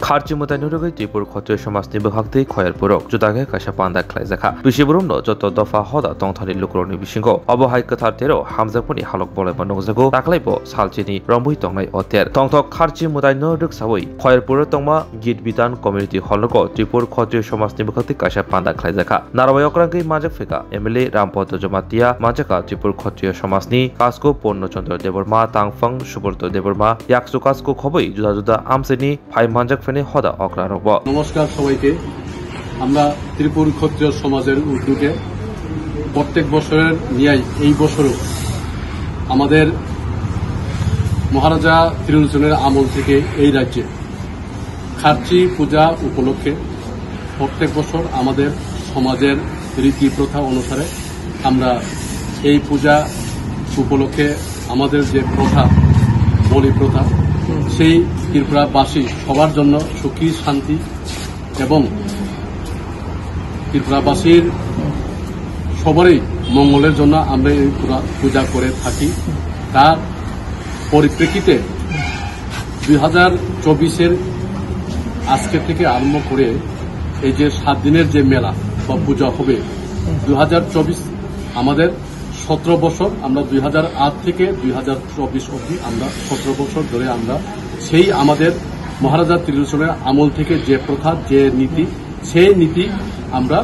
खारची मुतायनुरगै त्रिपुर खत्रिय समाजनि बहागतै खयरपुरक जुदागे कायसा पान्दा ख्लायजाखा बिसिबुरुमनो जत दफा हदा तंथानि लुकरनि बिसिंगो अबहाय कथार तेरो हामजाकनि हालक बलायबा नगजागो दाख्लायबो सालचिनि रंबुइ तंनाय अतेर तंथक खारची मुतायनुरग सावै खयरपुर तंमा गीत बितान कम्युनिटि हलको त्रिपुर खत्रिय समाजनि बहागतै कायसा पान्दा ख्लायजाखा नाराबायकरांगै माजक फेका एमएलए रामपद जमातिया माजका त्रिपुर खत्रिय समाजनि कास्को पूर्णचंद्र देबर्मा तांगफां सुब्रत देबर्मा याकसु कास्को खबै जुदा जुदा आमसेनि फाइ मानजक नमस्कार सबाइके আমরা ত্রিপুর ক্ষত্রিয় সমাজের উদ্যোগে প্রত্যেক বছরের ন্যায় এই বছরও আমাদের মহারাজা ত্রিলোচনের আমল থেকে এই রাজ্যে খারচি পূজা উপলক্ষে প্রত্যেক বছর আমাদের সমাজের রীতি প্রথা অনুসারে আমরা এই পূজা উপলক্ষে আমাদের যে প্রথা বলি প্রথা সেই ত্রিপুরাবাসী সবার জন্য সুখী শান্তি এবং ত্রিপুরাবাসীর সবারই মঙ্গলের জন্য আমরা এই পূজা করে থাকি। তার পরিপ্রেক্ষিতে 2024-এর আজকে থেকে আরম্ভ করে এই যে 7 দিনের যে মেলা বা পূজা হবে 2024 আমাদের 17 বছর আমরা 2008 থেকে 2024 অবধি আমরা 17 বছর ধরে আমরা সেই আমাদের মহারাজা ত্রিলোচনের আমল থেকে যে প্রথা যে নীতি সেই নীতি আমরা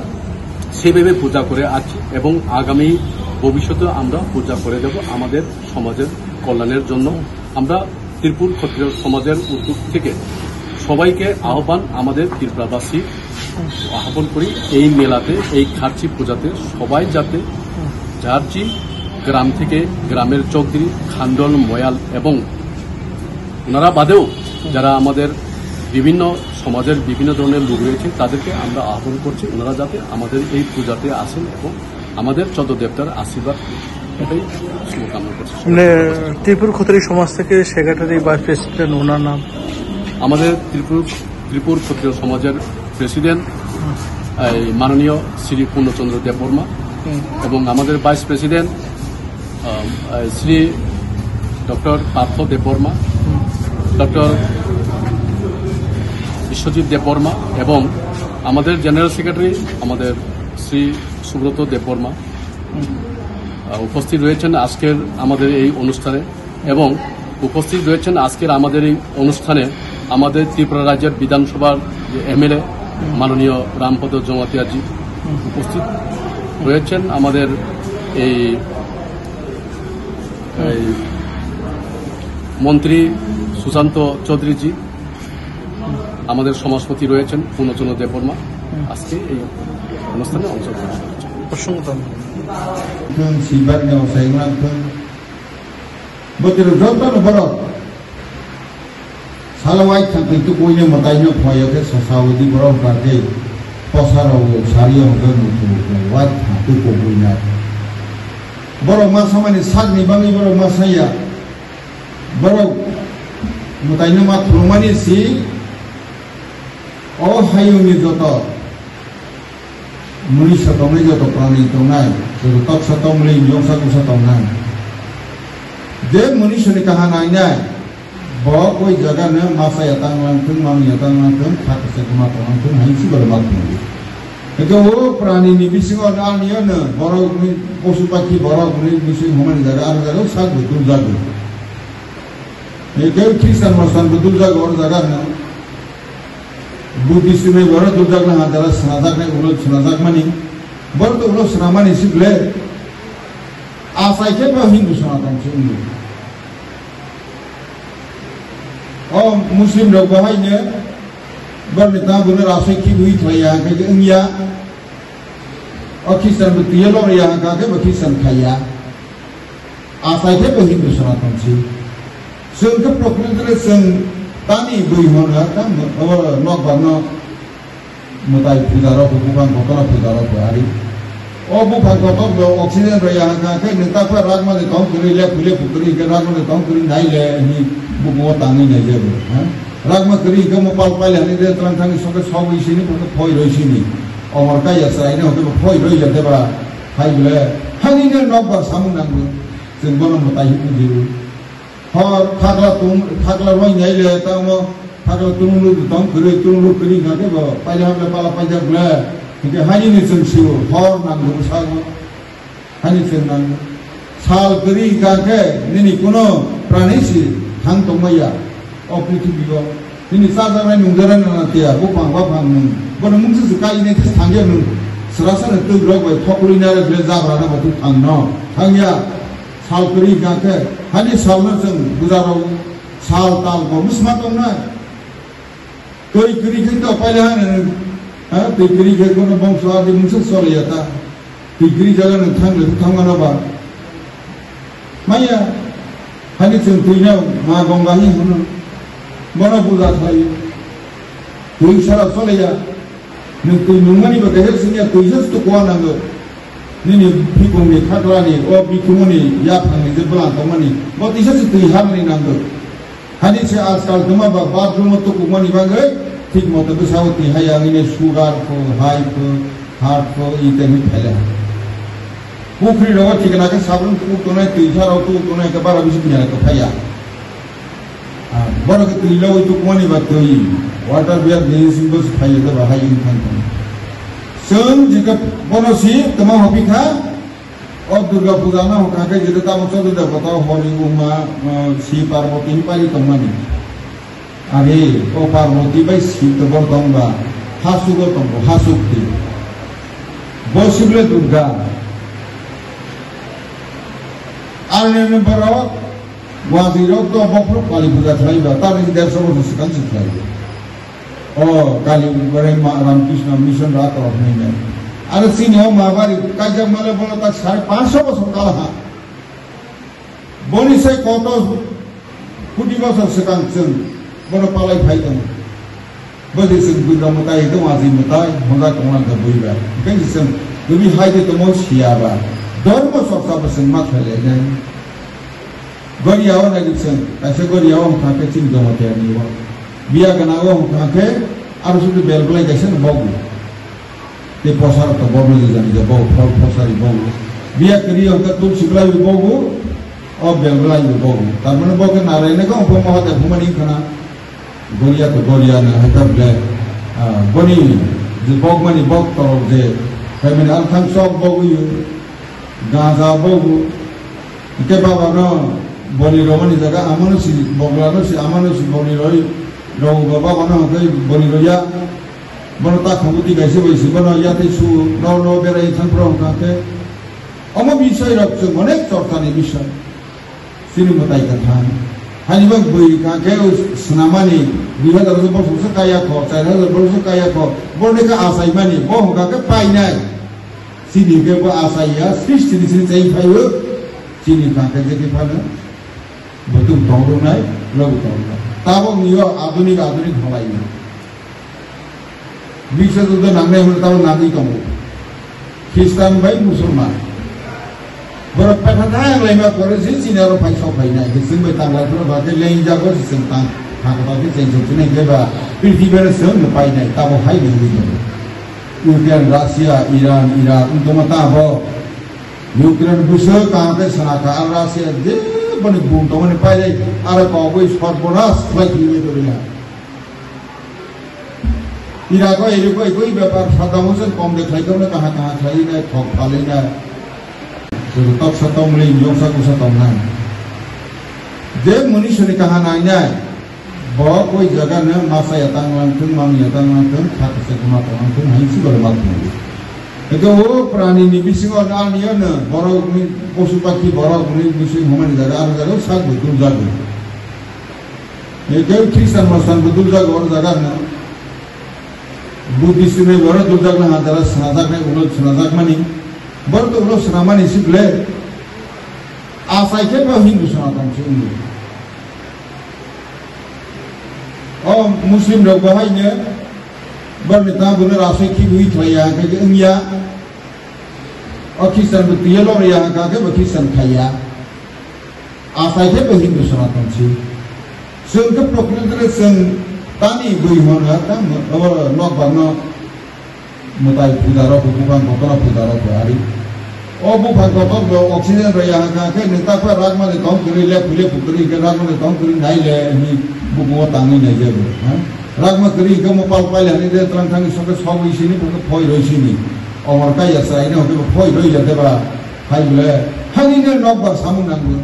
সেভাবে পূজা করে আছি এবং আগামী ভবিষ্যতে আমরা পূজা করে দেব আমাদের সমাজের কল্যাণের জন্য। আমরা ত্রিপুর ক্ষত্রিয় সমাজের উদ্যোগ থেকে সবাইকে আহ্বান আমাদের ত্রিপুরাবাসী আহ্বান করি এই মেলাতে এই খারচি পূজাতে সবাই যাতে যারজি গ্রাম থেকে গ্রামের চৌধুরী খান্ডল ময়াল এবং ওনারা বাদেও যারা আমাদের বিভিন্ন সমাজের বিভিন্ন ধরনের লোক রয়েছে তাদেরকে আমরা আহ্বান করছি ওনারা যাতে আমাদের এই পূজাতে আসেন এবং আমাদের চোদ্দ দেবতার আশীর্বাদ এটাই শুভকামনা করছি। ত্রিপুর ক্ষত্রিয় সমাজ থেকে সেক্রেটারি বা প্রেসিডেন্ট ওনার নাম আমাদের ত্রিপুর ক্ষত্রিয় সমাজের প্রেসিডেন্ট মাননীয় শ্রী পূর্ণচন্দ্র দেববর্মা এবং আমাদের vice president Shri doctor Partha Debbarma doctor Biswajit Debbarma এবং আমাদের জেনারেল সেক্রেটারি আমাদের শ্রী সুব্রত দেববর্মা উপস্থিত রয়েছেন আজকের আমাদের এই অনুষ্ঠানে এবং উপস্থিত রয়েছেন আজকের আমাদের এই অনুষ্ঠানে আমাদের ত্রিপুরা রাজ্যের বিধানসভার এমএলএ মাননীয় রামপদ জমাতিয়াজি উপস্থিত রয়েছেন আমাদের এই মন্ত্রী সুশান্ত চৌধুরীজি আমাদের সমাজপতি রয়েছেন পূর্ণচন্দ্র দেববর্মা আজকে এই অনুষ্ঠানে অংশগ্রহণ borok ma samani sagni bangi borok ma saya borok mutaino ma thrumani si o hayuni joto muni satonai joto prani tonai joto tok satomli yongsa kusa tonai je muni suni kahanai nai bo koi jaga na ma saya tanglang tung mami tanglang tung thak se kuma tanglang tung haisi bor mat ni itu prani ni bisingo alniyo na borok ni পশু পাখি বড় বিষয় হোমানি জায়গা আর জায়গাও শাক বুতুল জাগো কেউ খ্রিস্টান মুসলমান বুতুল জাগো ওর জায়গা না বুদ্ধিস্টে বড় দুর্জাগ না যারা স্নাতক নেই ওগুলো স্নাতক মানি বড় তো ওগুলো স্নামানি শিখলে আসাইকে বা হিন্দু সনাতন হিন্দু ও মুসলিম লোক বাহাইনে বড় নেতা বুনের আসে কি বুই থাইয়া কাজে ইয়া Pakistan betul loh yang agak Pakistan kaya, asal itu Hindu Sanatan sih. Sehingga program seng tani berhubungan kan, nak bana mutai pudara bukan kotor pudara berari. Oh bukan kotor oksigen yang agak nanti apa ragma itu tahun kiri le pulih putri ke ragma itu tahun kiri naik le ini buku tani naik je, ragma kiri ke mau palpal ini dia terang terang soket sawi sini pun poi roi sini. Orang kaya saya ini untuk poi roi jadi apa? Hai bela, hari ini nak bar samun nanggu, sehingga nak mutai itu dulu. Har thakla roi naik le, tahu Kalau turun tong kiri turun kiri kan ke bawa payah pala payah belah. Jadi hanya ni sensiu hor nang berusaha. Hanya senang. Sal kiri kan ke ni kuno pranisi hang tomaya. Operatif juga. Ini sahaja ni mungkin nanti ya. Bupang Bukan mungkin sekali ni tangga ni. Serasa itu berapa? Thokuli ni ada belajar berada betul tangno. Tangga sal kiri kan ke hanya salnya sen guzarau sal tal kau musmat orang. Kiri kita payah ni, kiri kita kono bangsa di musuh soalnya ta, kiri jalan thang apa? Maya, hari sentuhnya mah gonggahi hono, mana puja thai, tuh salah soalnya, tuh nungani bagaikan sini tuh itu kuat nanggo, ni bikung ni khatwa ni, bikung ni ya phang ni jebelan tomani, buat itu tuh ham ni nanggo. Hari saya asal cuma bathroom tu kumani bagai, ठीक मतलब तो सावती है yang ini sugar को high को heart को itu ni pula. Ukri lawan ठीक ना के साबुन तो नहीं तीखा रहो तो नहीं कबार अभी से punya तो paya. Baru के तीला itu kumani bato ini water biar ni simbol paya तो bahaya ini kan. Sen jika bonosi tema hobi kah? और दुर्गा पूजा ना हो काके जितना मतलब तो बताओ होली उमा सी पार्वती पाली तमनी आगे ओ पार्वती बाई सी तो बरतंबा हासु को तंबो हासुक्ति बोसिबले दुर्गा आने में बराव वाजिरो तो बफरो काली पूजा चलाई बता नहीं देर सब उसे कंस चलाई ओ काली बरे रामकृष्ण मिशन रात और नहीं Ada sini orang mawari kajak malah bola tak 550 bosor kalah. Boni saya kotor putih bosor sekarang sen, bola palai faitan. Bodi sen bukan mutai itu masih mutai, muda kemudian terbuka. Kan sen lebih high itu mau siapa? Dormo soksa besen mat helena. Goriawan lagi sen, kasih goriawan kakek cing domo tiani wa. Biar kenawan kakek harus itu bel-belai kasih bagus. Di pasar atau baru jadi jauh, pasar di baru. Biar kerja untuk tu sebelah di baru, oh belai di baru. Tapi mana baru kenara ini kan apa mahu tak cuma ni kena Goria tu Goria na hebat belai. Boni di baru mana di baru tahu je. Kami ni alhamdulillah sok baru you, Gaza baru. Ike bawa na boni romani jaga amanu si baru si amanu si boni roi. Rau bawa na kau boni roya. Mana tak kamuti gaisi baisi, mana ya tesu, no berai tan prong kake. Ama bisa irak tu, mana tortani bisa. Sini mutai kathan. Hani bang bui kake senamani, dia dah tu bersuka kaya ko, saya dah bersuka kaya ko. Boleh ke asai mani, boh kake painai. Sini ke boh asai ya, sini saya payu. Sini kake jadi pada. Betul tolong naik, lalu tolong. Tabung ni adunik halai. Bisa tu nangai tahu nanti kamu. Kristen baik Musulman. Berapa yang lain macam sini orang pancau painai. Kristen baik tanggal tu bagai lain jago sistem tang. Hak bagai senjata ni keba. Pilih bersem painai. Tahu hai begini. Ukraine, Rusia, Iran, Iraq. Untuk mata apa? Ukraine busuk kangke senaka Rusia. Dia bani buntung ni painai. Ada kau boleh sport bonus lagi ni tu dia. Irak itu ikut beberapa fatwa musim kom dekai kau nak kah cari nak thok paling nak serutak satu mulai jom satu nak. Dia manusia ni kah nanya, bahawa kau jaga ni masa yatang lantung, mami yatang lantung, kata sekumar lantung, hanya si bermat ni. Itu prani ni bising orang ni ana, baru posu pagi baru ni bising human jaga, jaga sah betul jaga. Itu Kristen Muslim betul jaga orang jaga ni. Buddhis ni baru tu jaga na antara senadak ni ulo senadak mani, baru tu ulo senamani sibule. Asai ke bahawa Hindu senadak sini. Oh Muslim dah bahaya, baru ni tahu benar asai kiwi kaya kerja India. Oh Kristen betul lor yang kerja Kristen kaya. Asai ke bahawa Hindu senadak sini. Sengkep proklamator seng. Tani bui mana kan, awal nak bana mutai pudara bukan bukan pudara hari. bukan kotor lo oksigen raya ke neta apa ragma de tong kiri le pule putri ke ragma de tong kiri nai le ni buku tangi nai je ragma kiri ke mo pal pal ni de terang tangi soke sawi sini bukan poi roi sini omar kaya sai ni hoke poi roi jate ba hai bule hangi ne nok ba samu nanggu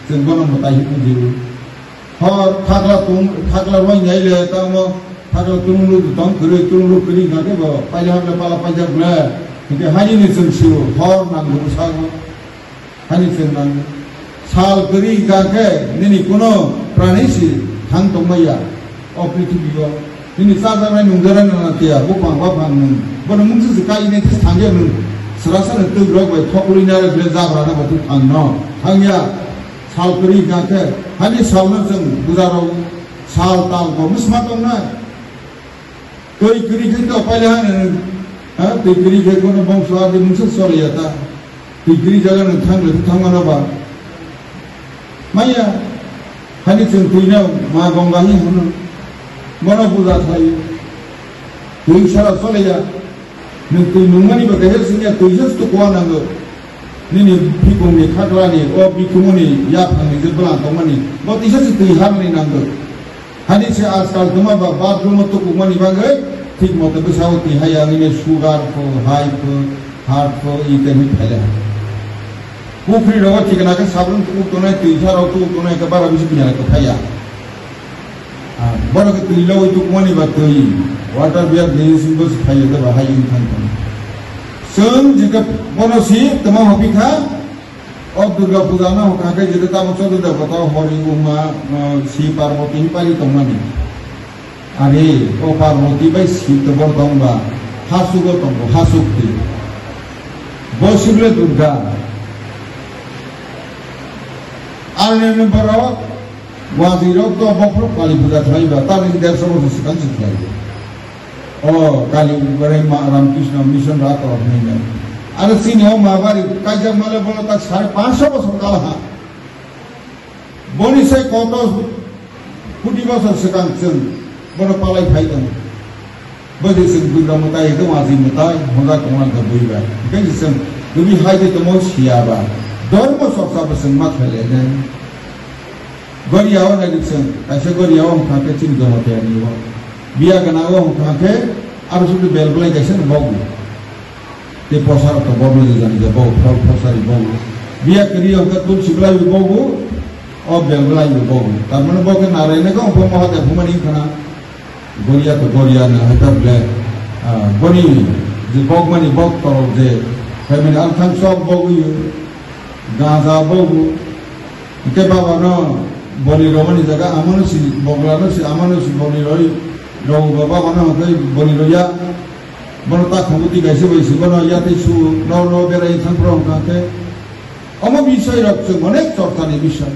jenggono motai hu diru hor thakla roi nai le ta mo thakla tululu tong kiri ga ke ba pai ha le pala pai ja bule Jadi hanya ni sensiu, hor nang berusaha, hanya senang. Sal keri gake, ni kuno pranisi thang tomaya, operiti biwa. Ini sahaja mana nunggaran nanti ya, bupang nung. Bono mungkin sekai ini thangnya nung. Serasa nanti berapa thokuli nara belanja berada batu thang no. Thangnya sal keri gake, hanya sal nang budaro sal tal ko musmatong na. Keri kita apa lehan Tigri ke kono bangsa adi muncul sorry ya ta. Tigri jalan thang mana ba. Maya hani centuina ma gongahi hono. Mana puja thai. Tuing sara sorry ya. Nanti nungani ba kahir sinya tujas tu kuan anggo. Nini bikung ni khadwa ni o bikung ni ya phang ni belang tomani. Ba tijas tu har ni nanggo. Hani se askal tuma ba bathroom tu kumani bangai. ठीक मत बेसावती है यानी sugar को high को heart को ये भी फैले हैं वो फिर लोग चिकना के साबुन तो नहीं तीजा रो तो नहीं के बारे में भी जाने को फैया बड़ा के तीलो तो कौन ही बात तो ही वाटर बियर नहीं सिंबल से फैले तो बाहर इंसान को संग जिका बोनसी तमाम हबी खा और दुर्गा पूजा ना हो कहाँ के जिधर तामो चलो दे बताओ हरी उमा सी पार्वती ही पाली तो money Ari, Parvati by Sita Bordamba, Hasugotombo, Hasukti, Bosible Durga. Arne Barao was the rock of Bopro Kalibuda Tribe, telling their some of the second. Oh, Kaliburema Ramkrishna Mission Rata of Nina. I have seen home Mavari, Kaja Malabota, Pasha was of Kalaha. Bonise Kotos, Putivas of second. Bono palai phai tan bodi sing buga mutai to mazi mutai hoda koman ka buiba kai sing dubi hai de tomo sia ba dormo soksa basang ma khale ne gori awa na sing kaise gori awa ka ke chin go hote ani wa biya kana wa ka ke aru su bel blai kaise na bogu te posar to bogu de jani de bogu posari bogu biya kriyo ka tul siblai bogu o bel blai bogu tamane bogu na re ne ko mo ha de bhumani kana Goria to Goria na hatar ble Gori the bog money bog toro de family althang sok bogu yu gaza bogu ke baba no boli romani jaga amanu si bogla no si amanu si boli roi ro baba no kai boli roya bonota khamuti gaise bai si bono ya te su no bera insan pro ka ke omo bishoy rakche onek chorta ni bishoy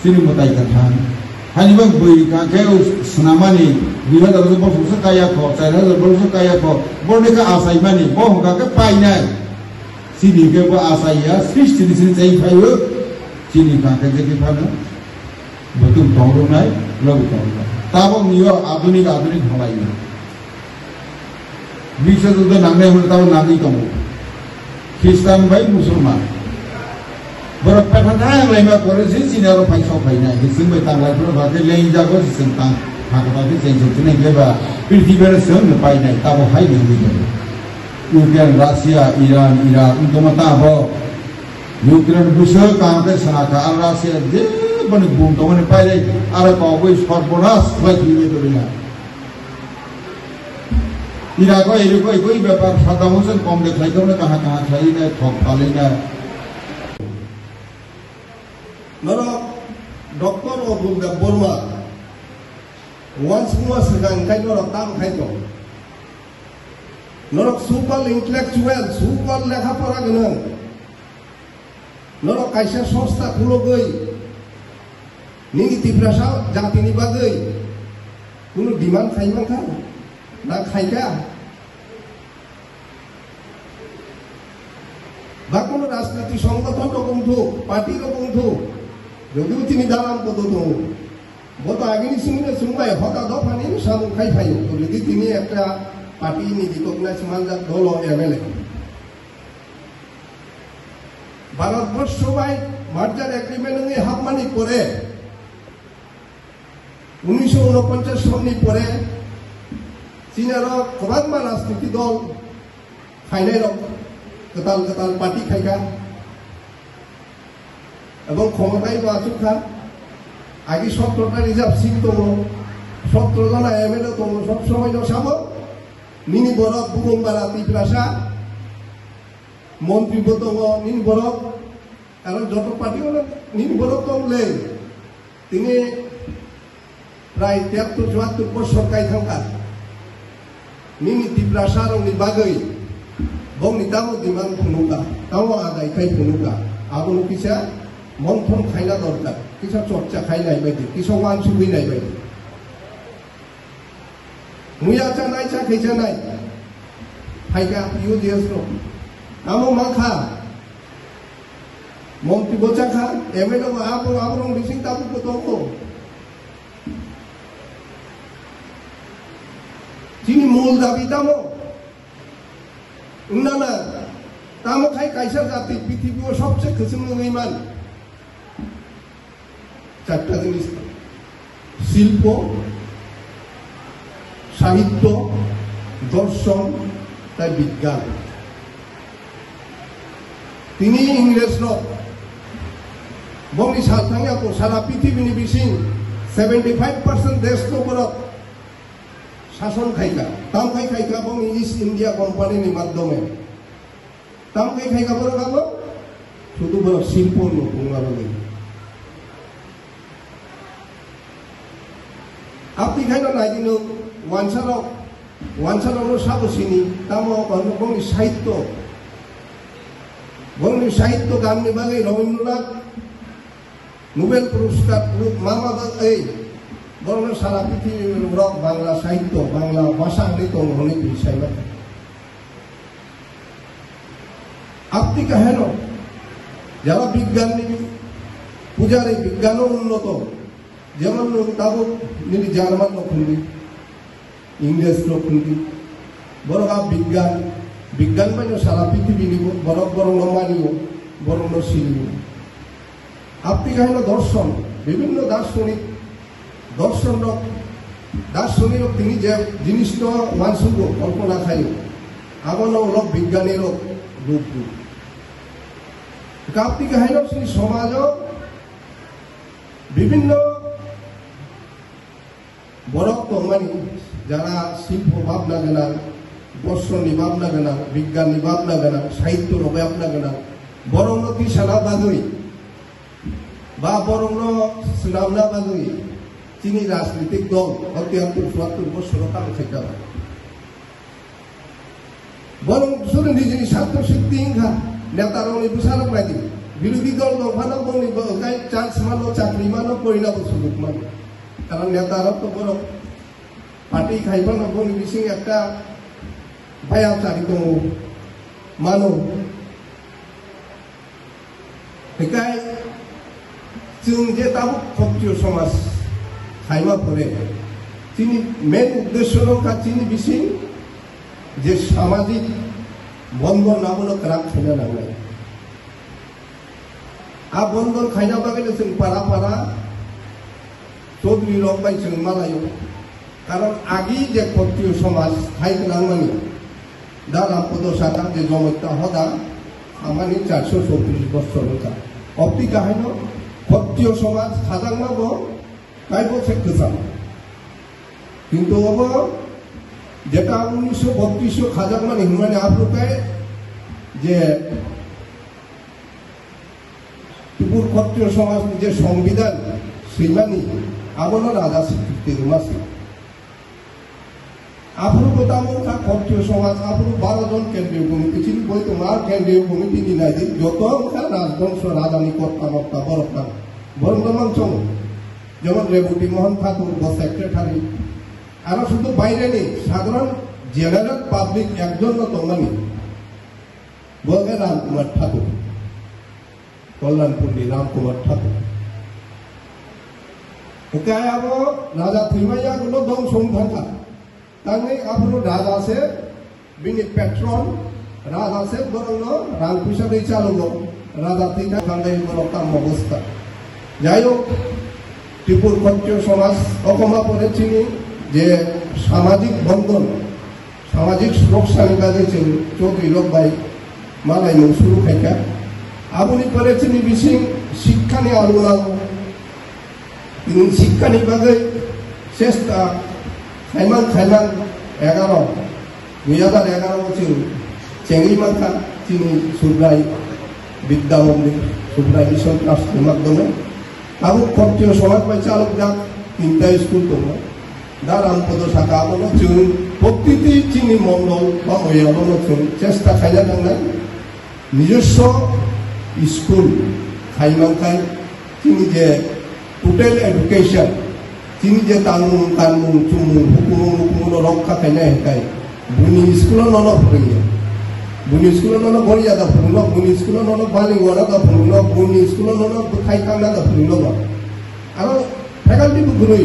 sini motai katha Hanya bagi kakek senamani, bila terus bersusah kaya kok, saya terus bersusah kaya kok, boleh ke asai mani, bohong kakek painai, sini ke apa asai ya, sini saya payu, sini kakek jadi mana, betul tolong naik, lebih tolong. Tapi niyo adunik halai ni, bisa tu tu nangai hulu tahu nangai kamu, Kristen baik Musliman. Berapa yang lama koresi sini orang paisau painai, kisah betang lagi orang pakai lain jago sentang, hak tapi senjata tu ni keba, pilih bersem painai, tahu hai begitu. Ukraina, Rusia, Iran, untuk mata apa? Ukraina Rusia kampe senaka, Rusia je bani bom tu mana painai, ada kau boleh korporas lagi itu dia. Iran ko beberapa Saddam Hussein kom deklai tu mana kah cari ni, thok kali ni. Norok Dr. Obunda Burma once more segan kai norok tam kai to norok super intellectual super lekha pora gnan norok kaisa সংস্থা খুলো গই নিগিতি ভাষা জাতিনি বাগৈ কোনো demand খাইবা খা না খাইকা বা কোনো রাজনৈতিক সংগঠন রকম থুক পার্টি রকম থুক যদিও তিনি দালাম কত তো গত আগের সঙ্গে শুনবাই হতা দফানি সামু খাই ফাই যদি তিনি একটা পার্টি নি রিকগনাইজ মানজাত দল এমএলএ ভারতবর্ষ বাই মার্জার এগ্রিমেন্ট হাবমানি পরে 1949 সননি পরে চীনের গোबांमा রাজনীতি দল খাইনাই কেতাল কেতাল পার্টি খাইকা এবং ক্ষমতায় আচুকা আগে 17টা রিজার্ভ সিট দङ 17 জন এমএলএ দङ সবসময় সাব নিনি বরক বুগংবারা তিপ্রাসা মন্ত্রীবো দङ নিনি বরক কারণ যত পার্টি হলো নিনি বরক দংলে তিনি প্রায় 73-74 বছর কাইথাঙ্কা নিনি তিপ্রাসা রংনি বাগৈ বংনি তামো দিমান ফুনুকা তামো আদায় খাই ফুনুকা আবনো কিসা মন্থন খাইনা দরকার কিছু চর্চা খাইনাই বাই কিছু ওয়ান সুবিনাই বাই মুয়া চানাই চা খাইছা নাই ফাইকা ইউ দিয়াস নো আমো মাখা মন্ত্রী বোচা খা এমএলএ আবো আবরং বিসিং তাবু কো দংকো চিনি মূল দাবি তামো না তামো খাই কাইসা জাতি পৃথিবীর সবচেয়ে খসম ইমান চারটা জিনিস শিল্প সাহিত্য দর্শন তাই বিজ্ঞান তিনি ইংরেজ বংনি সালথাঙ্গা সারা পৃথিবীনি বিসিং 75% দেশ বরফ শাসন খাইকা তাম খাইকা বং ইস্ট ইন্ডিয়া কোম্পানির মাধ্যমে তাম খাইকা বড় খাবো শুধু বড় শিল্প নতুন আপনি খাইনো নাই দিন ওয়ানসারাव সাবসিনি তামো বংনি সাহিত্য গাননি বাগै রবীন্দ্রনাথ নোবেল পুরস্কার মামা এই বরং সারা পৃথিবীর রক বাংলা সাহিত্য বাংলা ভাষা নিত অনেক বিষয় আপনি কাহেন যারা বিজ্ঞান পূজার এই বিজ্ঞানও উন্নত যেমন তাবো নিরি জার্মান খুলবি ইংরেজ খুলবি বরং বিজ্ঞান মানে সারা পৃথিবী নিব বরং মানিব বরং শিলিব আপনি কাহিল দর্শন বিভিন্ন দার্শনিক তিনি যে জিনিসটা মানুষ কল্পনা খাই আবার অলপ বিজ্ঞানের রূপ আপনি কাহিল সমাজ বিভিন্ন বরফ দংমানি যারা শিল্প ভাবনা গোনাं দর্শননি ভাবনা গোনাं বিজ্ঞাননি ভাবনা গোনাं সাহিত্য ভাবনা গোনাं বরং কিসানা বাগৈ বা বরং সুনামনা বাগৈ চিনি রাজনৈতিক দল 73-74 বছর কাল থেকে বরং শুধু নিজের স্বার্থ সিদ্ধি ইংঘা নেতারংনি বুসারক নাইদি বিরোধী দল দফানো বংনি চান্স মানো চাকরি মানো পরিণাম সুযোগ মানো কারণ নেতারা তো বড় পার্টি খাইবানো বংনি বিসিং একটা বায়াচারি দङ মানো बेखाय जों जे दाबो क्षत्रिय समाज खायमा परे তিনি মেন উদ্দেশ্য রক্ষা তিনি বিসিং যে সামাজিক বন্ধন নামক রাগ খাইনা নাंगनाय आ बंधन खायना बागैनो जों पारा पारा चौधरी रक बाय जों मालायो कारण आगि जे क्षत्रिय समाज खायगोनां मानि दा रामपद साथा जे जमत्ता हदा आमानि 434 बছর হতা অপটি কাহিনো ক্ষত্রিয় সমাজ খাজাংমাবো কাইবো সেকসাম কিন্তু अब যেটা 1932 খাজাংমানি হিমানি আফ্রিকায় যে ত্রিপুর ক্ষত্রিয় সমাজ যে সংবিধান সেইমানি আবনো রাজা স্বীকৃতি মাসি আফ্রো গোতামকা ক্ষত্রিয় সমাজ আফ্রো 12 জন কেন্দ্রীয় কমিটি ছিল বই তোমার কেন্দ্রীয় কমিটি নিলাই দিই যত রাজবংশ রাজানি কর্তা বরফা বরন্দমাংচং যেমন রেবতী মোহন ঠাকুর সেক্রেটারি আর শুধু বাইরে নেই সাধারণ জেনারেল পাবলিক একজন তোমানি বলবে রামকুমার ঠাকুর কল্যাণপুরী রামকুমার ঠাকুর ওকে আবো রাজা থিমাইয়া গুলো দম সংখ্যা तांगे आपनो राजा से बिनि पेट्रोल राजा से बरंग रांग पैसा दे चालुगो রাজা থেকে খান্দাই কাম অবস্থা যাই হোক ত্রিপুর ক্ষত্রিয় সমাজ অকমা করে চিনি যে সামাজিক বন্ধন সামাজিক সুরক্ষার কাজে চিনি চৌধুরী লোক ভাই মালাই শুরু খাইকা আপনি করে চিনি বিশিং শিক্ষানি আলোড়ন শিক্ষানি বাদে চেষ্টা খাইমান 2011 বছর চেঙ্গিমাখা চিনি সুব্রাই বিদ্যা মন্দির সুব্রাই মিশন ট্রাস্টের মাধ্যমে আবু ক্ষত্রিয় সমাজ পরিচালক যা 3টা স্কুল দङ दा रामपद शाखा जों प्रकृति चिनी मंडल बा मयावनो जों चेष्टा खायना थांनाय নিজস্ব स्कूल खायमांखाय चिनी जे टोटल एडुकेशन चिनी जे तानुं चुमुं हुकुम रक्षा खायनाय हेकाय बुनि स्कूल ननो फरिया बुनि स्कूल ननो बरिया दा फरिनो बुनि स्कूल ननो बालिंगवाना दा फरिनो बुनि स्कूल ननो खायखांना दा फरिनो बा आरो फैकाल्टी बुगुरै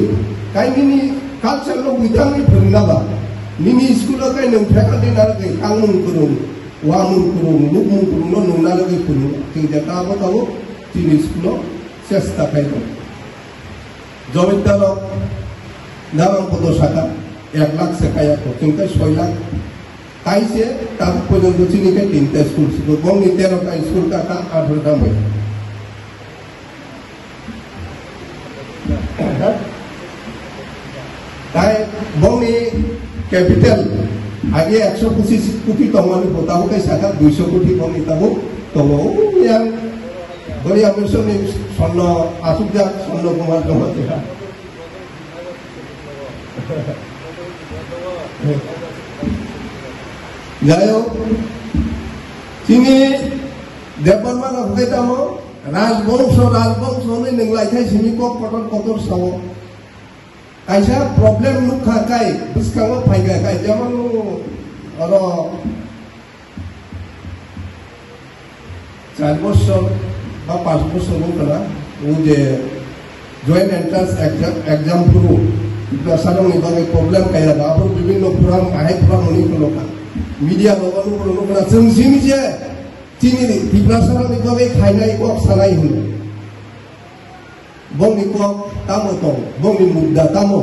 कायनि कालचार लो बुइदांनि फरिनाबा निनि स्कूल काय नों फैकाल्टी नारगै कांमुं गुरुं वामुं गुरुं लुमुं गुरुं नो नोंना लगै फरिनो जों जेताबो ताबो चिनि स्कूल चेष्टा खायनो जमिदार दारां पद शाखा 1 लाख सेकाया जोंखाय 6 लाख कायसे ताबो पर्यन्त चिनिखाय 3टा स्कूल सिगो गंनि 13टा स्कूल काका 18टा मै তাই বংনি ক্যাপিটাল আগে 125 কোটি টঙ্গানি পতাবো কাই শাখা 200 কোটি বংনি তাবো তবো ইয়াং বলি আমি সনি স্বর্ণ আসুজা স্বর্ণ কুমার জমাতিরা যাই হোক চিনি দেববর্মা হইতামো রাজবংশ नै नोंलायथाय सिमिকক पटन पटर साव आइसा प्रॉब्लम नुखा काय बिस्कांगो फायगा काय जेमन अर 4 বছর বা 5 বছর করা ও যে জয়েন্ট এন্ট্রান্স एग्जाम পুরো প্রিপারেশন নিবাগে প্রবলেম কাইরা আপর বিভিন্ন পুরাম আহে পুরাম নি কোনকা মিডিয়া বাবানো কোনকা जों जिनि जे चिनि प्रिपारेशन निबागे खायनाय কক सानाय हुन बंनि কক तामो दं बंनि मुद्दा तामो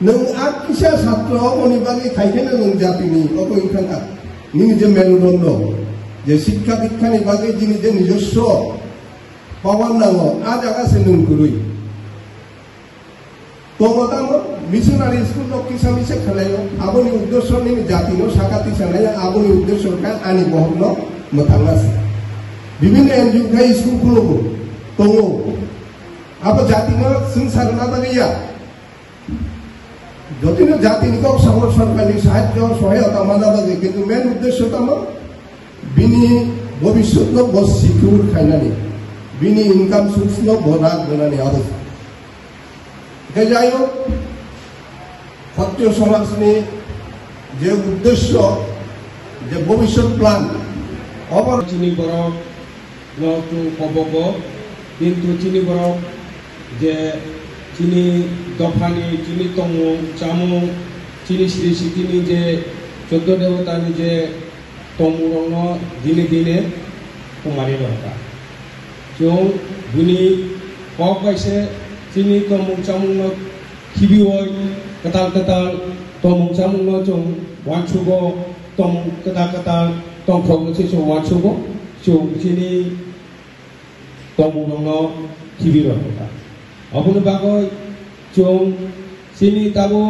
नों आकिसा छात्र बंनि बागे खायखेना नों जातिनि अको इनखांका निनि जे मेरुदंड जे शिक्षा दीक्षानि बागे जिनि जे নিজস্ব पावार नांगो आ जागासे नों गुरुय तमतामो मिशनारि स्कूल नो किसामिसे खलायो आबोनि उद्देश्य नि जातिनो साखाति सानाया आबोनि उद्देश्य का आनि बहनो मथांगासे विभिन्न एनजिओ का स्कूल खुलोबो तंगो अब जातिनो संसारना बागैया जतिनो जातिनि को सहर सरकारनि साहाय्य सहायता माना बागै किन्तु मेन उद्देश्य तामो बिनि भविष्यत नो बस सिक्योर खायनानि बिनि इनकाम सोर्स नो बना गनानि अवस्था जायो क्षत्रिय समाजनि जे उद्देश्य जे भविष्य प्लान अबर चिनी बरफ नतु कबब किन्तु चिनी बरफ जे चिनी दफानि चिनी तमु चामु चिनी श्री सिटिनि जे 14 देवतानि जे तमु रंग दिने दिने कुमारी रहता जों बुनि कक बायसे चिनी तमु चामु खिबि ओय कताल कताल तमु चामु जों वानसुबो तमु कताल कताल तंखौ से जो वानसुबो जों चिनी तमु रंग खिबि रहता अबुनि बागै जों चिनी ताबो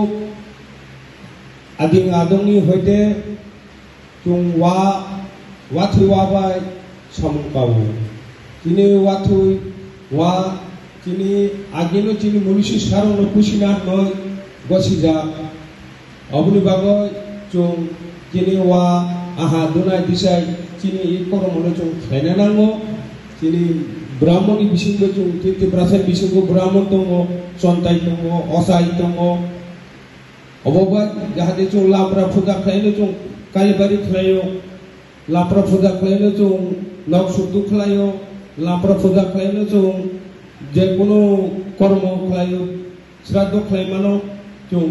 आदिं आदंनि होयते जों वाथु वाबाय समकावो चिनी वाथु वा चिनी आगिनो चिनी मनुष्य सारनो कुसिनार नय गसिजा अबुनि बागै जों चिनी वा आहा दुनाय दिसाय चिनी इ करमनो जों खायना नांगौ चिनी ब्राह्मणनि बिसिंबो जों 50% बिसिंबो ब्राह्मण दङ सन्ताय दङ असाय दङ अबबा जाहाथे जों लाब्रा फुजा खायनो जों कालिबारि खालायो लाब्रा फुजा खायनो जों नक सुदु खालायो लाब्रा फुजा खायनो जों जे कोनो कर्म खालायो श्राद्ध खालायमानो जों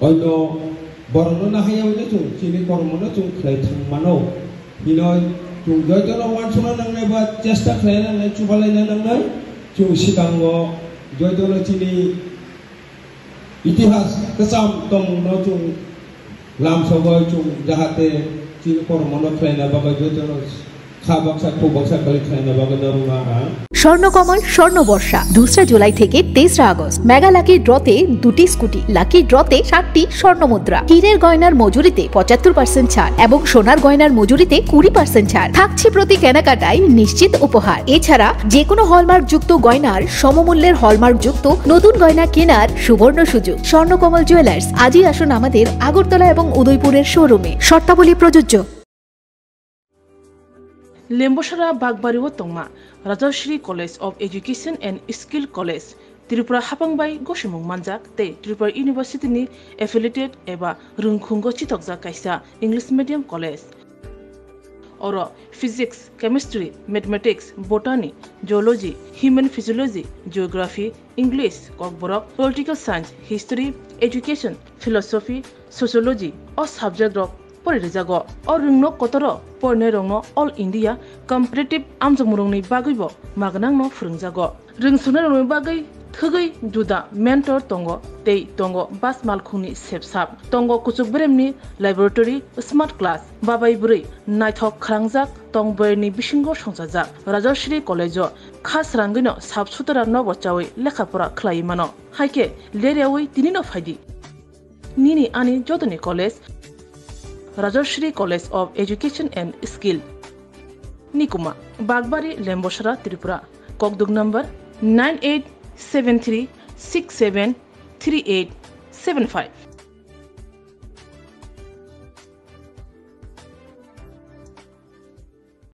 अन्य बरनो नाहायावनो जों चिनि कर्मनो जों खालाय थांमानो Binay chung joytolo wansuna nangnai ba chesta khlainanai chubalaina nangnai chung sikango joytolo chini itihas kesam tong no chung lam sogoy chung jahate chini kormono khlaina baga joytolo khabaksa khubaksa kali khlaina baga narunga Swarnakamal স্বর্ণবর্ষা 2 July থেকে 23 August mega lucky ড্রতে 2টি scooty lucky ড্রতে 7টি স্বর্ণমুদ্রা হীরের গয়নার মজুরিতে 75% ছাড় এবং সোনার গয়নার মজুরিতে 20% ছাড় থাকছে প্রতি কেনাকাটায় নিশ্চিত উপহার এছাড়া যে কোনো হলমার্ক যুক্ত গয়নার সমমূল্যের হলমার্ক যুক্ত নতুন গয়না কেনার সুবর্ণ সুযোগ স্বর্ণকমল জুয়েলার্স আজই আসুন আমাদের আগরতলা এবং উদয়পুরের শোরুমে শর্তাবলী প্রযোজ্য Lembosara Bagbariwo Tongma, Rajashri College of Education and Skill College, Tripura Hapangbai Goshimung Manjak, Te Tripura University ni affiliated eba Rungkhungo Chitokja Kaisa English Medium College. Oro Physics, Chemistry, Mathematics, Botany, Geology, Human Physiology, Geography, English, Kokborok, Political Science, History, Education, Philosophy, Sociology, or subject of Porizago, or Rungno Kotoro, Pornerongno, All India, Competitive Amzamurungni Bagibo, Magnangno Frungzago. Ringsunarong Bagi, Tugi, Juda, Mentor Tongo, Tei Tongo, Bas Malkuni Sepsap, Tongo Kusubremni, Laboratory, Smart Class, Babai Buri, Nighthawk Krangzak, Tong Berni Bishingo Shonsazak, Rajashri College, Khas Rangino, Subsutara Novochawi, Lekapura Klaimano, Haike, Leriawi, Dinino Fadi. Nini Ani Jodani College, Rajashri College of Education and Skill. Nikuma, Bagbari, Lembosara, Tripura. Kokdug number 9873673875.